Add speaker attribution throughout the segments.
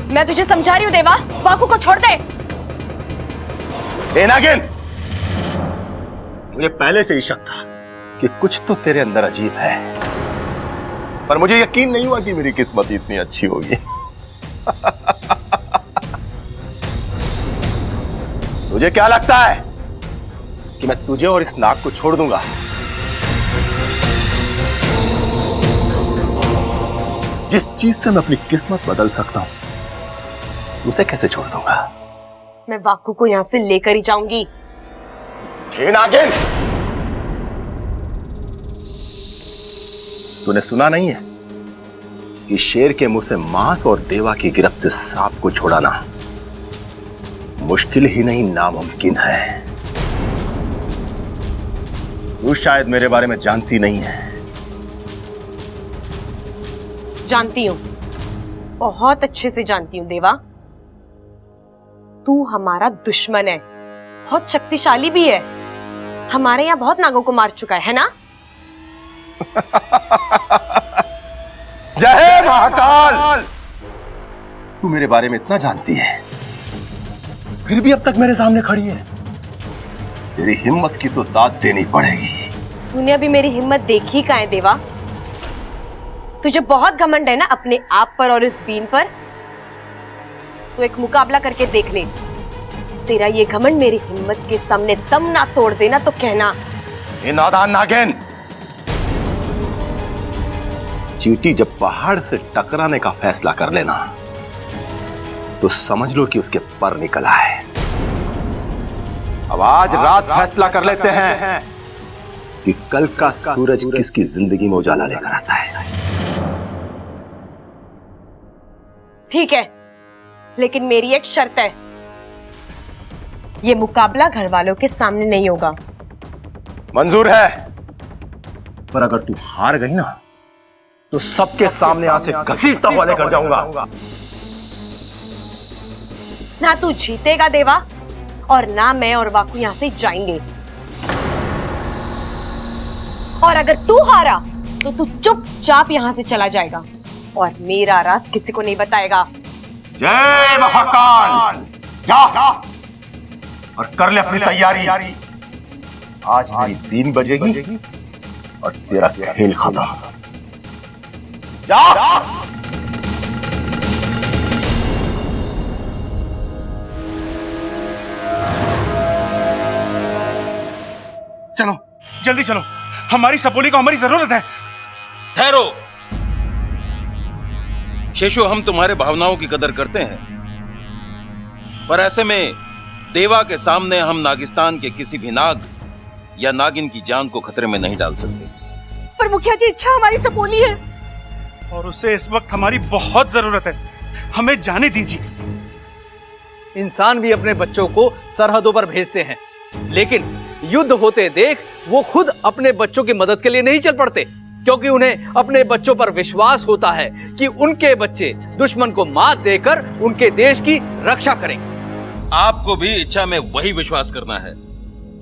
Speaker 1: मैं तुझे समझा रही हूं देवा, वाकू को छोड़ दे।
Speaker 2: नागिन, मुझे पहले से ही शक था कि कुछ तो तेरे अंदर अजीब है, पर मुझे यकीन नहीं हुआ कि मेरी किस्मत इतनी अच्छी होगी। तुझे क्या लगता है कि मैं तुझे और इस नाग को छोड़ दूंगा? जिस चीज से मैं अपनी किस्मत बदल सकता हूं, उसे कैसे छोड़ दूंगा?
Speaker 1: मैं वाकू को यहां से लेकर ही जाऊंगी।
Speaker 2: नागिन, तूने सुना नहीं है कि शेर के मुंह से मांस और देवा की गिरफ्त से सांप को छुड़ाना मुश्किल ही नहीं नामुमकिन है। तू शायद मेरे बारे में जानती नहीं है।
Speaker 1: जानती हूं, बहुत अच्छे से जानती हूं देवा। तू हमारा दुश्मन है, बहुत शक्तिशाली भी है। हमारे यहां बहुत नागों को मार चुका है ना?
Speaker 2: जय महाकाल! तू मेरे बारे में इतना जानती है, फिर भी अब तक मेरे सामने खड़ी है। तेरी हिम्मत की तो दाद देनी पड़ेगी।
Speaker 1: तूने अभी मेरी हिम्मत देखी कहाँ है देवा? तुझे बहुत घमंड है ना अपने आप पर और इस बीन पर। तो एक मुकाबला करके देख ले। तेरा ये घमंड मेरी हिम्मत के सामने दम ना तोड़ देना तो कहना।
Speaker 2: ये नादान नागिन, चींटी जब पहाड़ से टकराने का फैसला कर लेना तो समझ लो कि उसके पर निकला है। अब आज रात फैसला कर लेते हैं कि कल का सूरज किसकी जिंदगी में उजाला लेकर आता है।
Speaker 1: ठीक है, लेकिन मेरी एक शर्त है। ये मुकाबला घर वालों के सामने नहीं होगा।
Speaker 2: मंजूर है, पर अगर तू हार गई ना तो सबके सामने यहां से घसीटता हुआ लेकर जाऊंगा।
Speaker 1: ना तू जीतेगा देवा, और ना मैं और वाकू यहां से जाएंगे। और अगर तू हारा तो तू चुपचाप यहां से चला जाएगा और मेरा राज किसी को नहीं बताएगा।
Speaker 2: जय महाकाल! जा और कर ले अपनी तैयारी। आज मेरी 3 बजेगी और तेरा खेल खत्म। जा।
Speaker 3: चलो जल्दी चलो, हमारी सपोली को हमारी जरूरत है।
Speaker 4: ठहरो शेषु, हम तुम्हारे भावनाओं की कदर करते हैं, पर ऐसे में देवा के सामने हम नागिस्तान के किसी भी नाग या नागिन की जान को खतरे में नहीं डाल सकते।
Speaker 1: पर मुखिया जी, इच्छा हमारी सपोली है
Speaker 3: और उसे इस वक्त हमारी बहुत जरूरत है। हमें जाने दीजिए।
Speaker 5: इंसान भी अपने बच्चों को सरहदों पर भेजते हैं, लेकिन युद्ध होते देख वो खुद अपने बच्चों की मदद के लिए नहीं चल पड़ते, क्योंकि उन्हें अपने बच्चों पर विश्वास होता है कि उनके बच्चे दुश्मन को मात देकर उनके देश की रक्षा करेंगे।
Speaker 4: आपको भी इच्छा में वही विश्वास करना है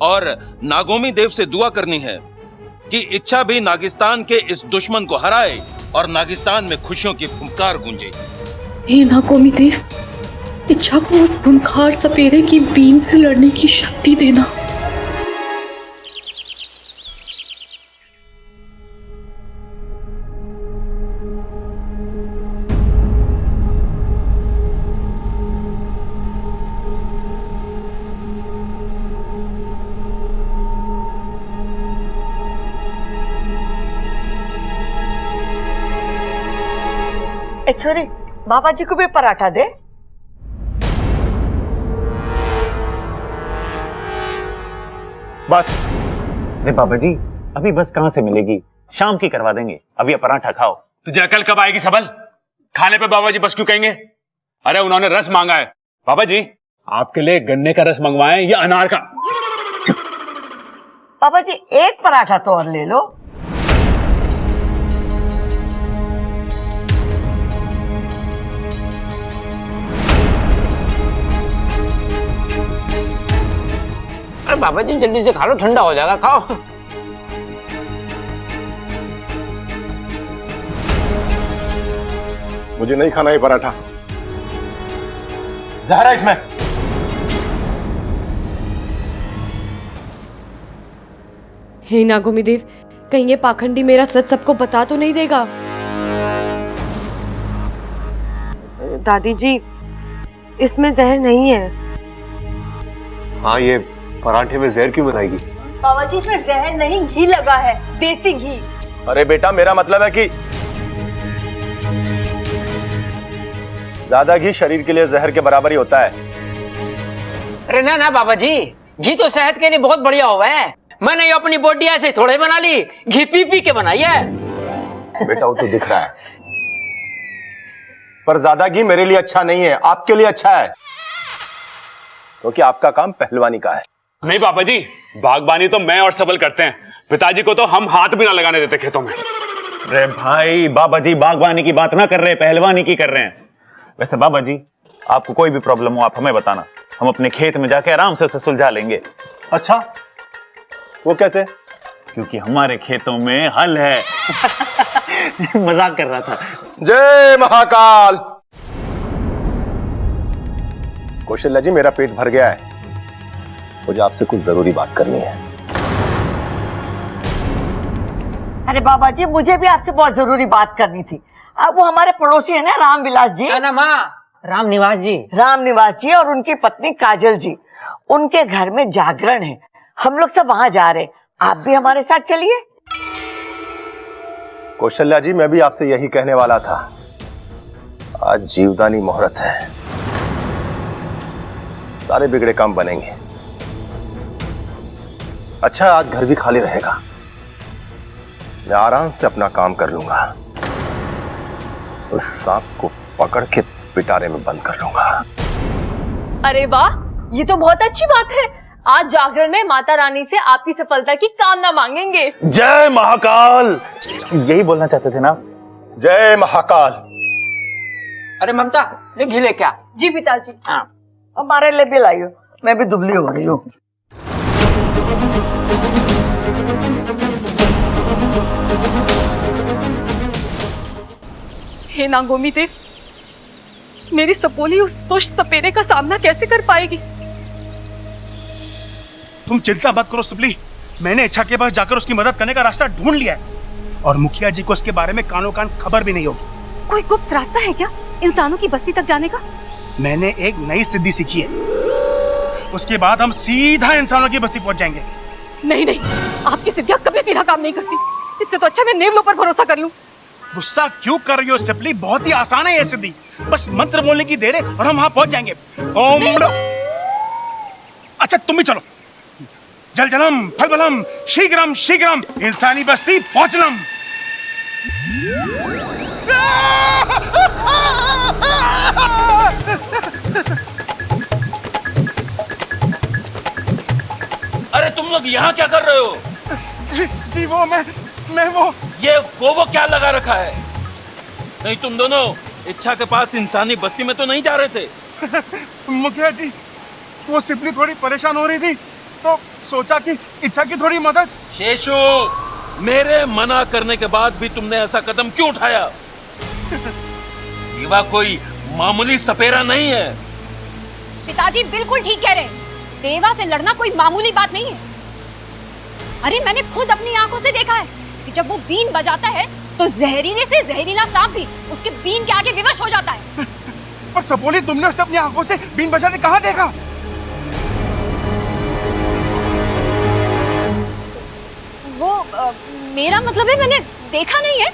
Speaker 4: और नागोमी देव से दुआ करनी है कि इच्छा भी नागिस्तान के इस दुश्मन को हराए और नागिस्तान में खुशियों की फुंकार गूंजे।
Speaker 6: हे नागोमी देव, इच्छा को उस खूंखार सपेरे की बीन से लड़ने की शक्ति देना।
Speaker 7: छोरी, बाबा जी को भी पराठा दे।
Speaker 2: बस।
Speaker 8: अरे बाबा जी, अभी बस कहां से मिलेगी? शाम की करवा देंगे, अभी ये पराठा खाओ।
Speaker 3: तुझे अकल कब आएगी सबल? खाने पे बाबा जी बस क्यों कहेंगे? अरे उन्होंने रस मांगा है। बाबा जी, आपके लिए गन्ने का रस मंगवाएं या अनार का?
Speaker 7: बाबा जी, एक पराठा तो और ले लो।
Speaker 9: अरे बाबा जी, जल्दी से खा लो, ठंडा हो जाएगा, खाओ।
Speaker 2: मुझे नहीं खाना ये पराठा।
Speaker 3: जहर है इसमें।
Speaker 1: हे नागोमी देव, कहीं ये पाखंडी मेरा सच सबको बता तो नहीं देगा? दादी जी, इसमें जहर नहीं है।
Speaker 2: हाँ, ये पराठे में जहर क्यों बनाएगी?
Speaker 1: बाबा जी, इसमें जहर नहीं, घी लगा है, देसी घी।
Speaker 2: अरे बेटा, मेरा मतलब है कि ज्यादा घी शरीर के लिए जहर के बराबर ही होता है।
Speaker 9: अरे ना ना बाबा जी, घी तो सेहत के लिए बहुत बढ़िया हुआ है। मैंने अपनी बॉडी ऐसे थोड़े बना ली, घी पी पी के बनाई है।
Speaker 2: बेटा, वो तो दिख रहा है, पर ज्यादा घी मेरे लिए अच्छा नहीं है, आपके लिए अच्छा है, क्योंकि आपका काम पहलवानी का है।
Speaker 3: नहीं पापा जी, बागबानी तो मैं और सबल करते हैं, पिताजी को तो हम हाथ भी ना लगाने देते खेतों में।
Speaker 8: अरे भाई, बाबा जी बागवानी की बात ना कर रहे, पहलवानी की कर रहे हैं। वैसे बाबा जी, आपको कोई भी प्रॉब्लम हो आप हमें बताना, हम अपने खेत में जाके आराम से उसे सुलझा लेंगे।
Speaker 2: अच्छा, वो कैसे?
Speaker 8: क्योंकि हमारे खेतों में हल है। मजाक कर रहा था।
Speaker 2: जय महाकाल। कौशल्या जी, मेरा पेट भर गया है, मुझे आपसे कुछ जरूरी बात करनी है।
Speaker 7: अरे बाबा जी, मुझे भी आपसे बहुत जरूरी बात करनी थी। अब वो हमारे पड़ोसी है ना, रामविलास जी।
Speaker 9: ना माँ, राम निवास जी।
Speaker 7: राम निवास जी और उनकी पत्नी काजल जी, उनके घर में जागरण है, हम लोग सब वहां जा रहे, आप भी हमारे साथ चलिए।
Speaker 2: कौशल्या जी, मैं भी आपसे यही कहने वाला था, आज जीवदानी मुहूर्त है, सारे बिगड़े काम बनेंगे। अच्छा, आज घर भी खाली रहेगा, मैं आराम से अपना काम कर लूंगा, उस सांप को पकड़ के पिटारे में बंद कर लूंगा।
Speaker 1: अरे वाह, ये तो बहुत अच्छी बात है। आज जागरण में माता रानी से आपकी सफलता की कामना मांगेंगे।
Speaker 8: जय महाकाल, यही बोलना चाहते थे ना?
Speaker 2: जय महाकाल।
Speaker 9: अरे ममता, ले घी ले क्या?
Speaker 1: जी पिताजी।
Speaker 9: हाँ।
Speaker 7: हमारे लिए भी लाइयो, मैं भी दुबली हो रही हूँ।
Speaker 6: हे नागोमी देव, मेरी सपोली उस दुष्ट सपेरे का सामना कैसे कर पाएगी?
Speaker 10: तुम चिंता मत करो सुबली, मैंने इच्छा के पास जाकर उसकी मदद करने का रास्ता ढूंढ लिया है, और मुखिया जी को उसके बारे में कानो कान खबर भी नहीं होगी।
Speaker 6: कोई गुप्त रास्ता है क्या इंसानों की बस्ती तक जाने का?
Speaker 10: मैंने एक नई सिद्धि सीखी है, उसके बाद हम सीधा इंसानों की बस्ती पहुंच जाएंगे।
Speaker 6: नहीं नहीं, आपकी सिद्धियां कभी सीधा काम नहीं करती, इससे तो अच्छा मैं नेवलों पर भरोसा कर लूं।
Speaker 10: गुस्सा क्यों कर रही हो सिपली, बहुत ही आसान है ये सिद्धि, बस मंत्र बोलने की देर है और हम वहां पहुंच जाएंगे। ओम। अच्छा, तुम भी चलो। जल जलम फल बलम शीघ्रम शीघ्रम इंसानी बस्ती पहुंचलम।
Speaker 4: अरे तुम लोग यहाँ क्या कर रहे हो?
Speaker 10: जी वो मैं वो
Speaker 4: ये वो क्या लगा रखा है? नहीं, तुम दोनों इच्छा के पास इंसानी बस्ती में तो नहीं जा रहे थे?
Speaker 10: मुखिया जी, वो सिपली थोड़ी परेशान हो रही थी, तो सोचा कि इच्छा की थोड़ी मदद।
Speaker 4: शेषु, मेरे मना करने के बाद भी तुमने ऐसा कदम क्यों उठाया? देवा कोई मामूली सपेरा नहीं है।
Speaker 6: पिताजी बिल्कुल ठीक कह रहे हैं, देवा से लड़ना कोई मामूली बात नहीं है। अरे मैंने खुद अपनी आंखों से देखा है कि जब वो बीन बजाता है तो जहरीले से जहरीला सांप भी उसके बीन के आगे विवश हो जाता है।
Speaker 10: पर सपोली, तुमने उसे अपनी आंखों से बीन बजाते कहाँ देखा?
Speaker 6: वो मेरा मतलब है, मैंने देखा नहीं है,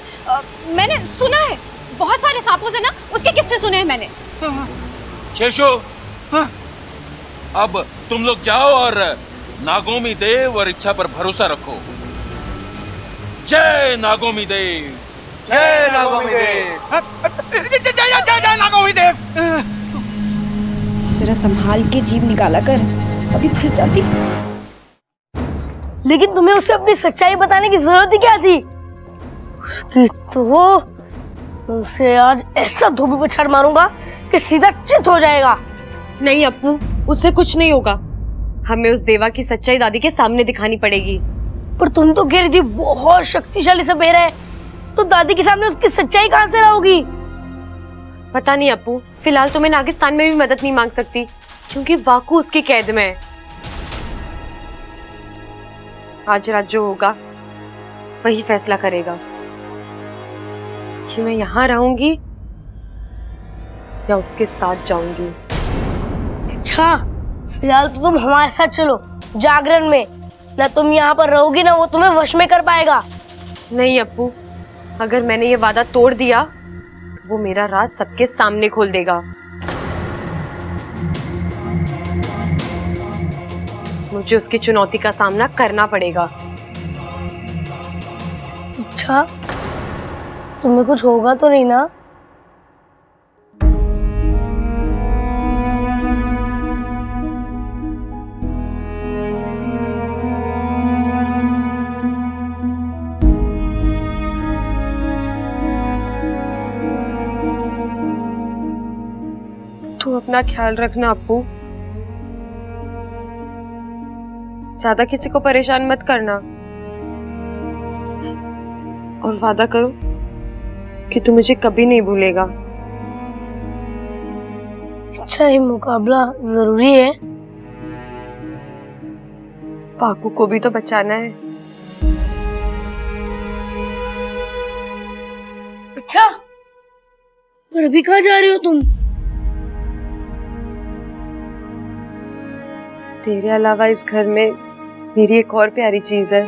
Speaker 6: मैंने सुना है, बहुत सारे सांपों से ना उसके किस्से सुने हैं मैंने।
Speaker 4: शेषु, अब तुम लोग जाओ और नागोमी देव और इच्छा पर भरोसा रखो। जय नागोमी देव।
Speaker 10: जय नागोमी देव। जय नागोमी देव।
Speaker 11: जरा संभाल के जीभ निकाला कर, अभी फंस जाती।
Speaker 7: लेकिन तुम्हें उसे अपनी सच्चाई बताने की जरूरत ही क्या थी? उसकी तो उसे आज ऐसा धोबी पछाड़ मारूंगा कि सीधा चित हो जाएगा।
Speaker 1: नहीं अप्पू, उससे कुछ नहीं होगा, हमें उस देवा की सच्चाई दादी के सामने दिखानी पड़ेगी।
Speaker 7: पर तुम तो कह रही थी बहुत शक्तिशाली सपेरा है, तो दादी के सामने उसकी सच्चाई कहां से लाओगी?
Speaker 1: पता नहीं अप्पू, फिलहाल तो मैं नागिस्तान में भी मदद नहीं मांग सकती क्योंकि वाकू उसकी कैद में है। आज रात जो होगा वही फैसला करेगा कि मैं यहाँ रहूंगी या उसके साथ जाऊंगी।
Speaker 7: अच्छा, फिलहाल तो तुम हमारे साथ चलो जागरण में। ना तुम यहाँ पर रहोगी ना वो तुम्हें वश में कर पाएगा।
Speaker 1: नहीं अप्पू, अगर मैंने ये वादा तोड़ दिया तो वो मेरा राज सबके सामने खोल देगा। मुझे उसकी चुनौती का सामना करना पड़ेगा।
Speaker 7: अच्छा, तुम्हें कुछ होगा तो नहीं ना?
Speaker 1: तू अपना ख्याल रखना अप्पू, ज्यादा किसी को परेशान मत करना और वादा करो कि तू मुझे कभी नहीं भूलेगा।
Speaker 7: अच्छा, ये मुकाबला जरूरी है।
Speaker 1: पाकू को भी तो बचाना है।
Speaker 7: अच्छा, पर अभी कहाँ जा रही हो तुम?
Speaker 1: तेरे अलावा इस घर में मेरी एक और प्यारी चीज है,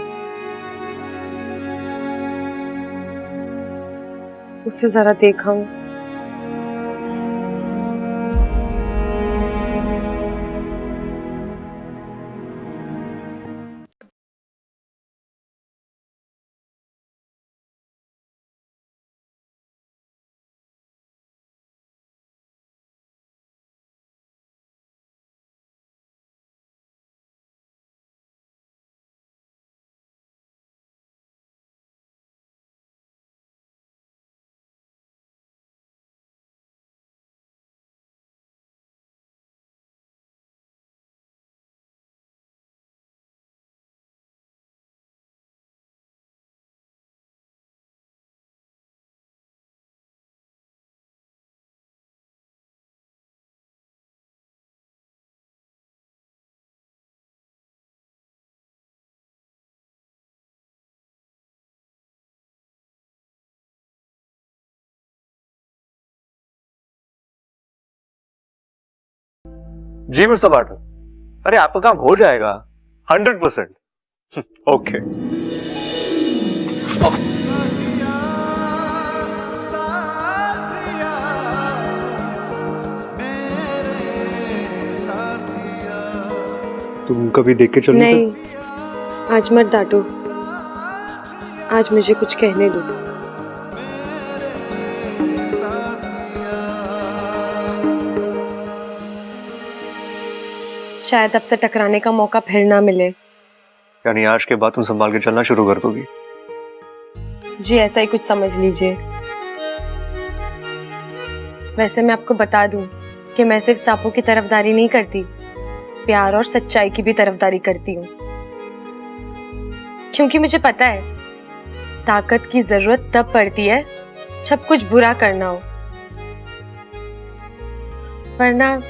Speaker 1: उसे जरा देखा हूं।
Speaker 12: जी मिस्टर बाटल, अरे आपका काम हो जाएगा 100%। ओके। तुम कभी देख के चलो।
Speaker 1: नहीं, आज मत डांटो, आज मुझे कुछ कहने दो। शायद अब से टकराने का मौका फिर ना मिले।
Speaker 12: यानी आज के बाद तुम संभाल के चलना शुरू कर दोगी?
Speaker 1: जी ऐसा ही कुछ समझ लीजिए। वैसे मैं आपको बता दूं कि मैं सिर्फ सांपों की तरफदारी नहीं करती, प्यार और सच्चाई की भी तरफदारी करती हूँ। क्योंकि मुझे पता है ताकत की जरूरत तब पड़ती है जब कुछ बुरा करना हो, वरना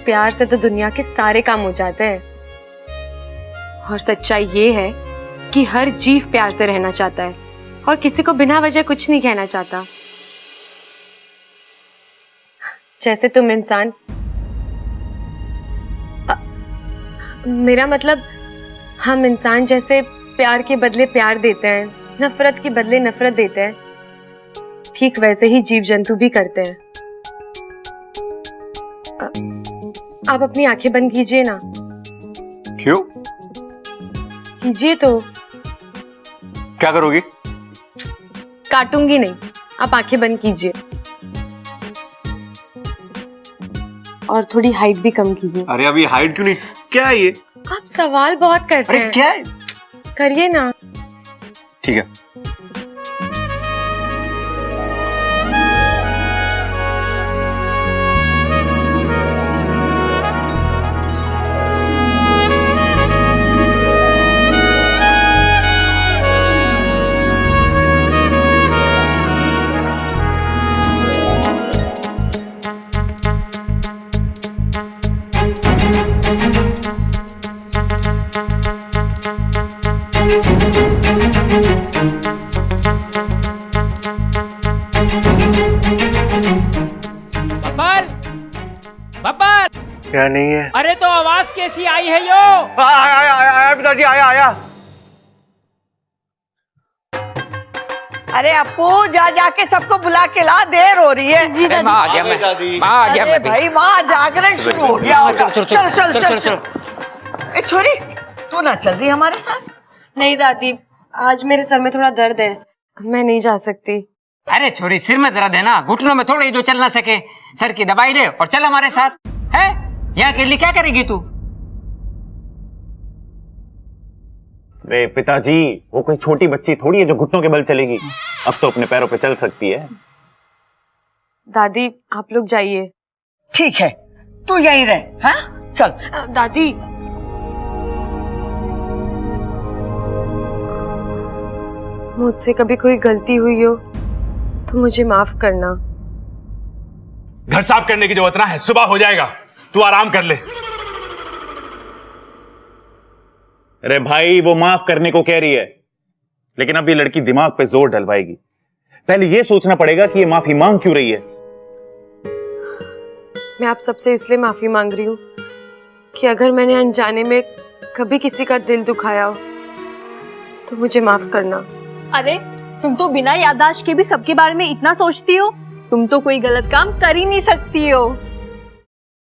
Speaker 1: प्यार से तो दुनिया के सारे काम हो जाते हैं। और सच्चाई ये है कि हर जीव प्यार से रहना चाहता है और किसी को बिना वजह कुछ नहीं कहना चाहता। जैसे तुम इंसान, मेरा मतलब हम इंसान जैसे प्यार के बदले प्यार देते हैं, नफरत के बदले नफरत देते हैं, ठीक वैसे ही जीव जंतु भी करते हैं। आप अपनी आंखें बंद कीजिए ना।
Speaker 12: क्यों?
Speaker 1: कीजिए तो।
Speaker 12: क्या करोगी?
Speaker 1: काटूंगी नहीं, आप आंखें बंद कीजिए और थोड़ी हाइट भी कम कीजिए।
Speaker 12: अरे अभी हाइट क्यों नहीं? क्या है ये?
Speaker 1: आप सवाल बहुत करते हैं।
Speaker 12: क्या है?
Speaker 1: करिए ना।
Speaker 12: ठीक है।
Speaker 9: बब्बर,
Speaker 12: क्या नहीं है?
Speaker 9: अरे तो आवाज कैसी आई है यो?
Speaker 12: आया पिताजी, आया।
Speaker 13: अरे अपू, जा जाके सबको बुला के ला, देर हो रही है।
Speaker 7: जी
Speaker 9: अरे माँ आ गया, माँ आ गया
Speaker 13: अरे
Speaker 9: मैं भी।
Speaker 13: भाई, वहाँ जागरण शुरू हो गया होगा।
Speaker 9: चल।
Speaker 13: ए छोरी, तू ना चल रही हमारे साथ?
Speaker 1: नहीं दादी, आज मेरे सर में थोड़ा दर्द है, मैं नहीं जा सकती।
Speaker 9: अरे छोरी, सिर में दर्द है ना, घुटनों में थोड़ा ही जो चल ना सके, सर की दवाई ले और चल हमारे साथ। है यहाँ अकेली क्या करेगी तू?
Speaker 8: अरे पिताजी, वो कोई छोटी बच्ची थोड़ी है जो घुटनों के बल चलेगी। अब तो अपने पैरों पे चल सकती है।
Speaker 1: दादी आप लोग जाइए।
Speaker 13: ठीक है, तू यहीं रह। हाँ चल।
Speaker 1: दादी, मुझसे कभी कोई गलती हुई हो तो मुझे माफ करना।
Speaker 3: घर साफ करने की जरूरत ना है, सुबह हो जाएगा, तू आराम कर ले।
Speaker 8: अरे भाई, वो माफ करने को कह रही है, लेकिन अब ये लड़की दिमाग पे जोर डलवाएगी। पहले ये सोचना पड़ेगा कि ये माफी मांग क्यों रही है।
Speaker 1: मैं आप सबसे इसलिए माफी मांग रही हूँ कि अगर मैंने अनजाने में कभी किसी का दिल दुखाया हो तो मुझे माफ करना।
Speaker 6: अरे तुम तो बिना याददाश्त के भी सबके बारे में इतना सोचती हो, तुम तो कोई गलत काम कर ही नहीं सकती हो।